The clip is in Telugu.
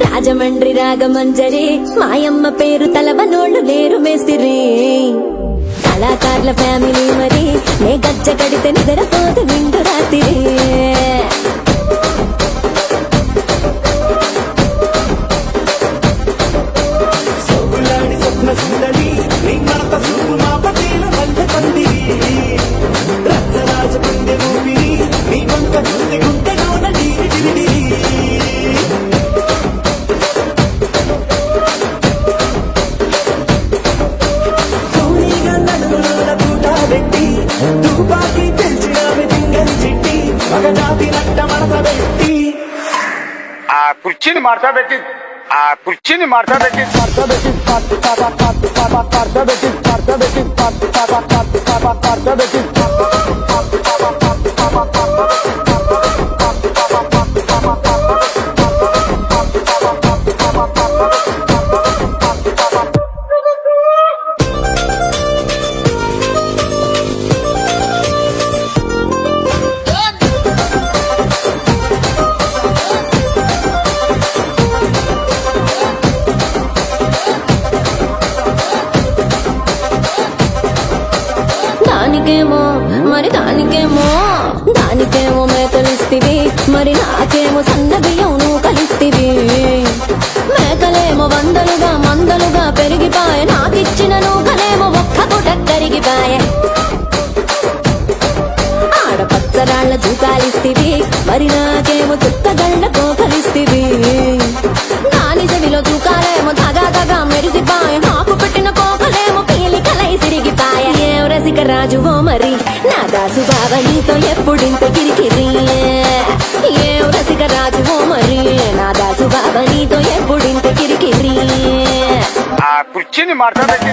రాజమండ్రి రాగమంజరి మాయమ్మ పేరు తలవనోళ్ళు లేరు మేస్తిరి కళాకారుల ఫ్యామిలీ మరి నే గజ్జ కడితే నిద్రపోదు నిండు రాత్రి కుర్చీని మార్చబెట్టి దానికేమో మేకలిస్తివి మరి నాకేమో సన్న బియ్యం నువ్వు కలిస్తివి మేకలేమో వందలుగా మందలుగా పెరిగిపాయ నాకిచ్చిన నూకలేమో ఒక్క పూట కరిగిపాయ ఆడపచ్చరాళ్ల జూకాలిస్తివి మరి నాకేమో చుక్కగళ్ళ కోకలిస్తివి దాని చెవిలో జూకాలేమో తగా తగా మెరిసిపాయ నాకు పెట్టిన కోకలేమో పీలికలై సిరిగిపాయ ఏం రసిక రాజువో మరి నా దాసు బావ నీతో ఎప్పుడింత కిరికిరి ఏం రసిక రాజువో మరి నా దాసు బావ నీతో ఎప్పుడింత కిరికిరి కుర్చీని మార్చబెట్టి